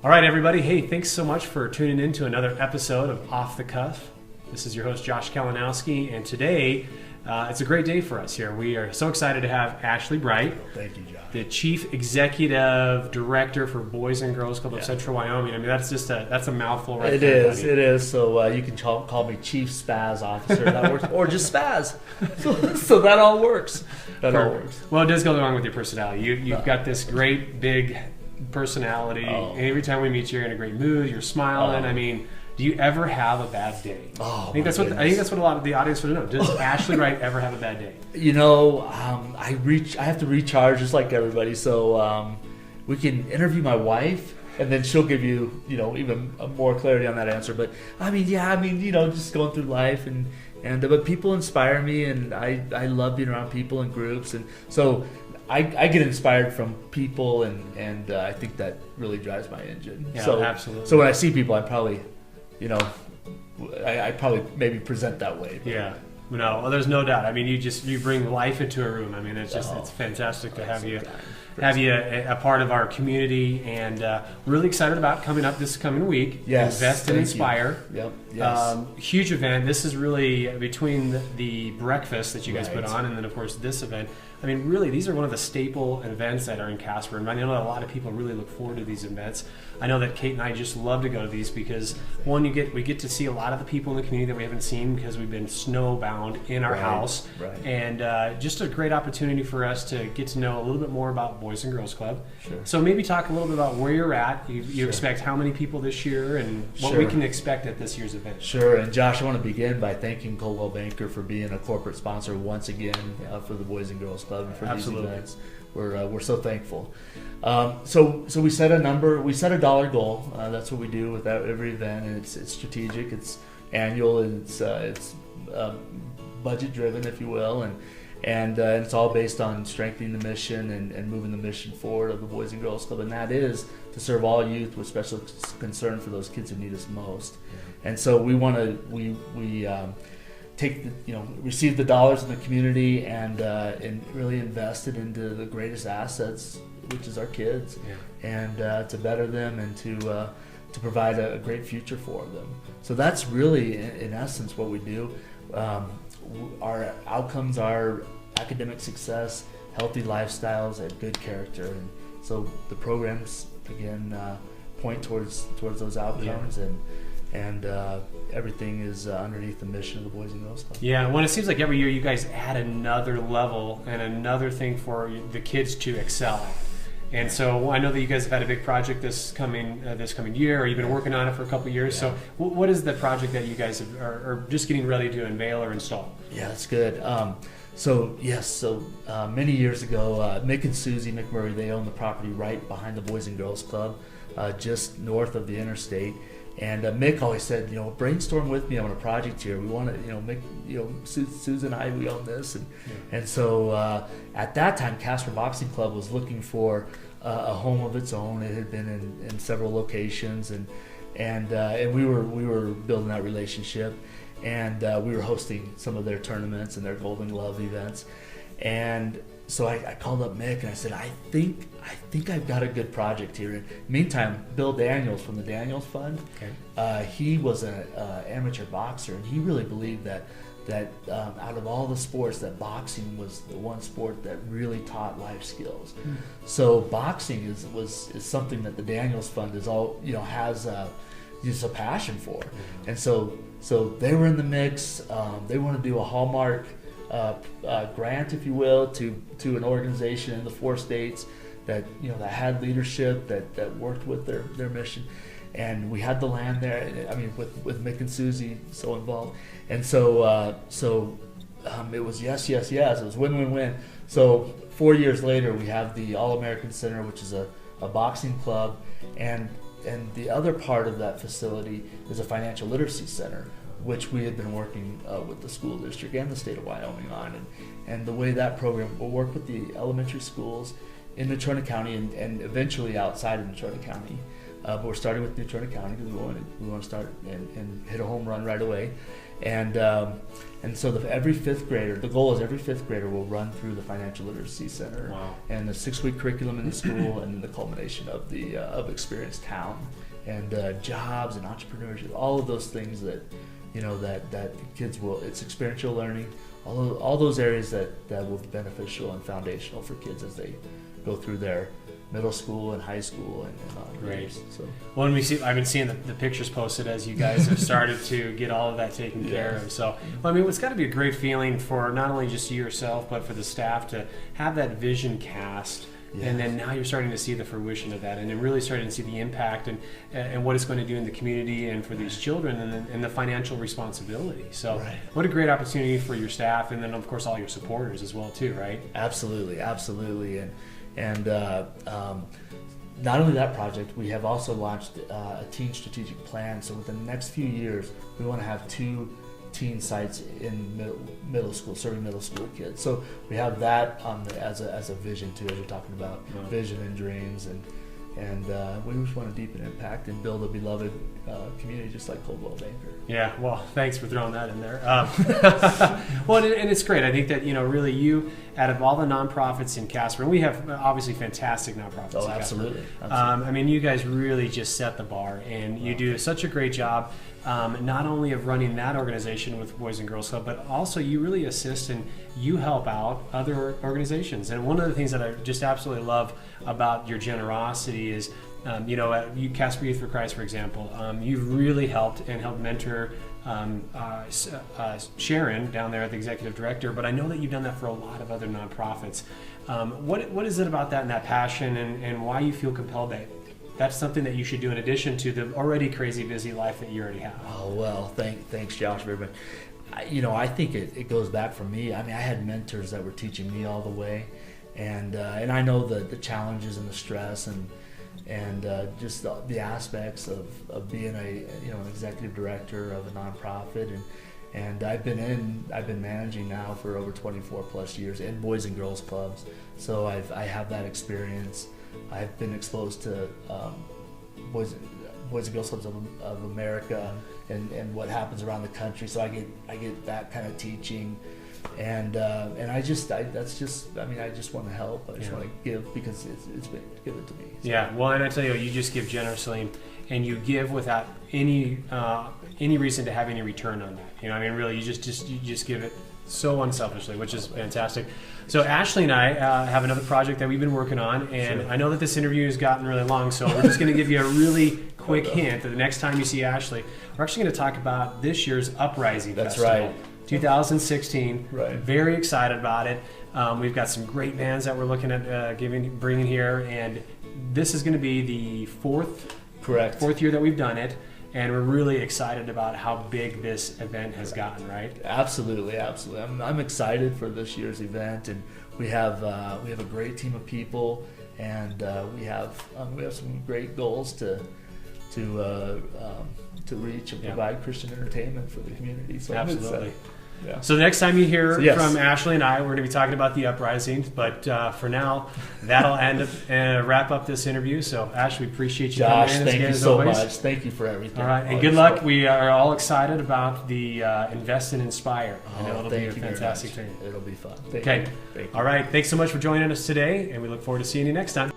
All right, everybody. Hey, thanks so much for tuning in to another episode of Off the Cuff. This is your host, Josh Kalinowski, and today it's a great day for us here. We are so excited to have Ashley Bright. Thank you, Josh. The Chief Executive Director for Boys and Girls Club of Central Wyoming. I mean, that's a mouthful right there. It is. So you can call me Chief Spaz Officer. That works, or just Spaz. So that all works. All works. Well, it does go along with your personality. You've got this great big personality. And every time we meet you, you're in a great mood. You're smiling. I mean, do you ever have a bad day? I think that's what a lot of the audience would know. Does Ashley Wright ever have a bad day? You know, I have to recharge just like everybody. So we can interview my wife, and then she'll give you, even more clarity on that answer. But just going through life but people inspire me, and I love being around people and groups, and so I get inspired from people, and I think that really drives my engine. Yeah, so, absolutely. So when I see people, I probably, I probably maybe present that way. Yeah. No, well, there's no doubt. I mean, you bring life into a room. I mean, it's fantastic to have you a part of our community, and really excited about coming up this coming week. Yes, Invest and Inspire. Yep. Yes. Huge event. This is really between the breakfast that you guys put Right. on, and then of course this event. I mean, really, these are one of the staple events that are in Casper, and I know that a lot of people really look forward to these events. I know that Kate and I just love to go to these because, one, we get to see a lot of the people in the community that we haven't seen because we've been snowbound in our house, and just a great opportunity for us to get to know a little bit more about Boys and Girls Club. Sure. So maybe talk a little bit about where you're at. You expect how many people this year, and what we can expect at this year's event. Sure, and Josh, I want to begin by thanking Coldwell Banker for being a corporate sponsor once again for the Boys and Girls Club and for these events. We're so thankful. So we set a number, we set a dollar goal. That's what we do with every event, and it's strategic, it's annual, and it's budget driven, if you will, and it's all based on strengthening the mission and moving the mission forward of the Boys and Girls Club, and that is to serve all youth with special concern for those kids who need us most. And so we want to take receive the dollars in the community and really invest it into the greatest assets, which is our kids, and to better them and to provide a great future for them. So that's really in essence what we do. Our outcomes are academic success, healthy lifestyles, and good character, and so the programs again point towards those outcomes, and everything is underneath the mission of the Boys and Girls Club. Yeah, when it seems like every year you guys add another level and another thing for the kids to excel at. And so I know that you guys have had a big project this coming year, or you've been working on it for a couple of years. So what is the project that you guys are just getting ready to unveil or install? Yeah, that's good. So many years ago, Mick and Susie McMurray, they own the property right behind the Boys and Girls Club, just north of the interstate. And Mick always said, brainstorm with me on a project here. We want to, Susan and I, we own this. And so at that time, Casper Boxing Club was looking for a home of its own. It had been in several locations, and we were building that relationship. And we were hosting some of their tournaments and their Golden Glove events. And so I called up Mick and I said, I think I've got a good project here. And meantime, Bill Daniels from the Daniels Fund, he was an amateur boxer, and he really believed that out of all the sports, that boxing was the one sport that really taught life skills. So boxing is something that the Daniels Fund has just a passion for. And so they were in the mix. They want to do a Hallmark grant, if you will, to an organization in the 4 states that that had leadership that worked with their mission, and we had the land there. I mean, with Mick and Susie so involved, and so it was yes. It was win-win-win. So 4 years later, we have the All-American Center, which is a boxing club, and the other part of that facility is a financial literacy center, which we had been working with the school district and the state of Wyoming on. And the way that program will work with the elementary schools in Natrona County and eventually outside of Natrona County. but we're starting with New Turner County because we want to start and hit a home run right away. And so every fifth grader, the goal is every fifth grader will run through the Financial Literacy Center. Wow. And the 6-week curriculum in the school, and then the culmination of the Experience Town, and jobs and entrepreneurship, all of those things that that kids will. It's experiential learning, all those areas that will be beneficial and foundational for kids as they go through their middle school and high school and on. Great. So when I've been seeing the pictures posted as you guys have started to get all of that taken care of. So, well, I mean, it's got to be a great feeling for not only just you yourself, but for the staff to have that vision cast. Yes. And then now you're starting to see the fruition of that, and then really starting to see the impact and what it's going to do in the community and for these children, and the financial responsibility. So, what a great opportunity for your staff, and then of course all your supporters as well too, right? Absolutely, and not only that project, we have also launched a teen strategic plan. So within the next few years, we want to have 2 teen sites in middle school, serving middle school kids. So we have that as a vision too, as you're talking about vision and dreams, and we just want to deepen impact and build a beloved community just like Coldwell Banker. Yeah, well, thanks for throwing that in there. Well, and it's great. I think that really you, out of all the nonprofits in Casper, and we have obviously fantastic nonprofits. Oh, in absolutely. Casper. I mean, you guys really just set the bar, and you do such a great job. Not only of running that organization with Boys and Girls Club, but also you really assist and you help out other organizations. And one of the things that I just absolutely love about your generosity is, you Casper Youth for Christ, for example, you've really helped mentor Sharon down there, the executive director. But I know that you've done that for a lot of other nonprofits. What is it about that and that passion, and why you feel compelled that that's something that you should do in addition to the already crazy busy life that you already have? Oh, well, thanks, Josh, very much. I think it goes back for me. I mean, I had mentors that were teaching me all the way, and I know the challenges and the stress and just the aspects of being an executive director of a nonprofit, and I've been managing now for over 24 plus years in Boys and Girls Clubs, so I have that experience. I've been exposed to Boys and Girls Clubs of America and what happens around the country. So I get that kind of teaching, and I just want to help. I just want to give because it's been given to me. So. Yeah. Well, and I tell you, you just give generously, and you give without any reason to have any return on that. Really, you just give it so unselfishly, which is fantastic. So Ashley and I have another project that we've been working on, and I know that this interview has gotten really long, so we're just going to give you a really quick hint that the next time you see Ashley, we're actually going to talk about this year's Uprising Festival. That's right. 2016. Right. Very excited about it. We've got some great bands that we're looking at bringing here, and this is going to be the fourth year that we've done it. And we're really excited about how big this event has gotten, right? Absolutely. I'm excited for this year's event, and we have a great team of people, and we have some great goals to reach and provide Christian entertainment for the community. So absolutely. So the next time you hear from Ashley and I, we're going to be talking about the Uprising. But for now, that'll wrap up this interview. So Ash, we appreciate you Josh, coming in. Thank you so much. Thank you for everything. All right, and good luck. We are all excited about the Invest and Inspire. I know it'll be a fantastic thing. It'll be fun. Okay. All right. Thanks so much for joining us today, and we look forward to seeing you next time.